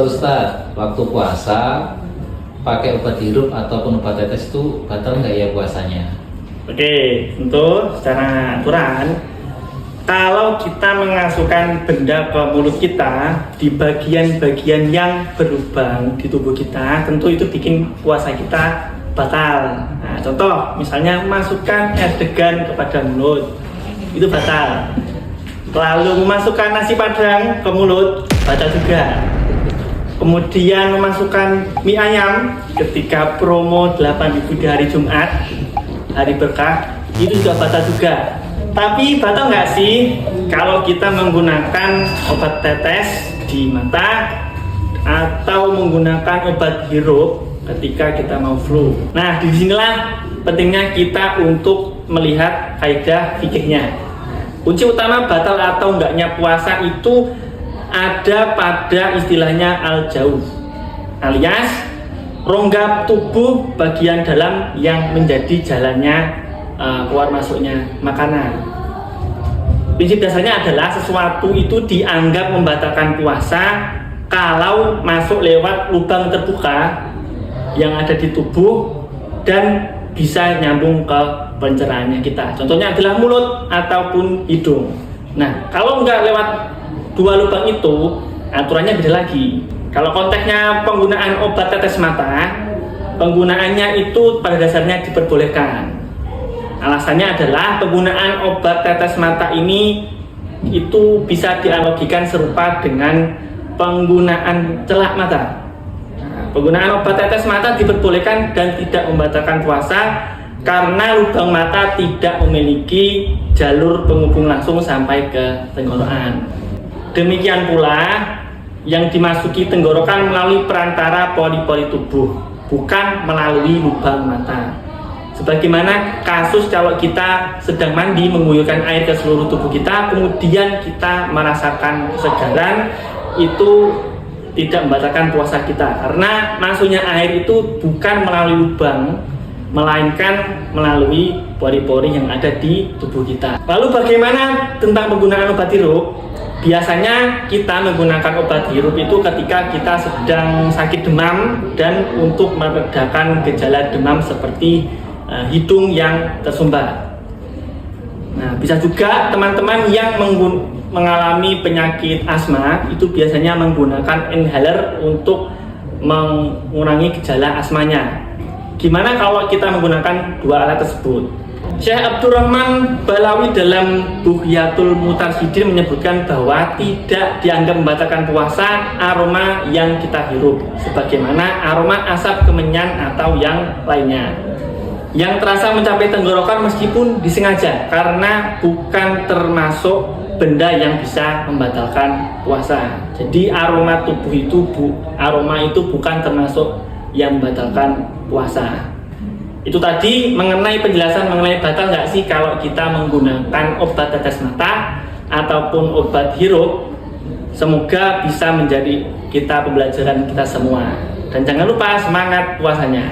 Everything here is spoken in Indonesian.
Ustaz, waktu puasa pakai obat hirup ataupun obat tetes itu batal nggak ya puasanya? Oke, tentu secara aturan kalau kita memasukkan benda ke mulut kita di bagian-bagian yang berlubang di tubuh kita, tentu itu bikin puasa kita batal. Nah, contoh misalnya masukkan air degan kepada mulut, itu batal. Lalu memasukkan nasi padang ke mulut, batal juga. Kemudian memasukkan mie ayam ketika promo 8.000 di hari Jumat, hari berkah, itu juga batal juga. Tapi batal nggak sih kalau kita menggunakan obat tetes di mata atau menggunakan obat hirup ketika kita mau flu? Nah, disinilah pentingnya kita untuk melihat kaidah fikihnya. Kunci utama batal atau enggaknya puasa itu ada pada istilahnya al-jauh, alias rongga tubuh bagian dalam yang menjadi jalannya keluar masuknya makanan. Prinsip dasarnya adalah sesuatu itu dianggap membatalkan puasa kalau masuk lewat lubang terbuka yang ada di tubuh dan bisa nyambung ke pencernaannya kita. Contohnya adalah mulut ataupun hidung. Nah, kalau nggak lewat dua lubang itu, aturannya beda lagi. Kalau konteksnya penggunaan obat tetes mata, penggunaannya itu pada dasarnya diperbolehkan. Alasannya adalah penggunaan obat tetes mata ini itu bisa dianalogikan serupa dengan penggunaan celak mata. Nah, penggunaan obat tetes mata diperbolehkan dan tidak membatalkan puasa karena lubang mata tidak memiliki jalur penghubung langsung sampai ke tenggorokan. Demikian pula yang dimasuki tenggorokan melalui perantara pori-pori tubuh, bukan melalui lubang mata. Sebagaimana kasus kalau kita sedang mandi mengguyurkan air ke seluruh tubuh kita, kemudian kita merasakan kesegaran, itu tidak membatalkan puasa kita karena masuknya air itu bukan melalui lubang, melainkan melalui pori-pori yang ada di tubuh kita. Lalu bagaimana tentang penggunaan obat hirup? Biasanya kita menggunakan obat hirup itu ketika kita sedang sakit demam dan untuk meredakan gejala demam seperti hidung yang tersumbat. Nah, bisa juga teman-teman yang mengalami penyakit asma itu biasanya menggunakan inhaler untuk mengurangi gejala asmanya. Gimana kalau kita menggunakan dua alat tersebut? Syekh Abdurrahman Balawi dalam Bughyatul Mutarsyidin menyebutkan bahwa tidak dianggap membatalkan puasa aroma yang kita hirup, sebagaimana aroma asap kemenyan atau yang lainnya, yang terasa mencapai tenggorokan meskipun disengaja, karena bukan termasuk benda yang bisa membatalkan puasa. Jadi aroma tubuh itu aroma itu bukan termasuk yang membatalkan puasa. Itu tadi mengenai penjelasan mengenai batal nggak sih kalau kita menggunakan obat tetes mata ataupun obat hirup. Semoga bisa menjadi kita pembelajaran kita semua. Dan jangan lupa semangat puasanya.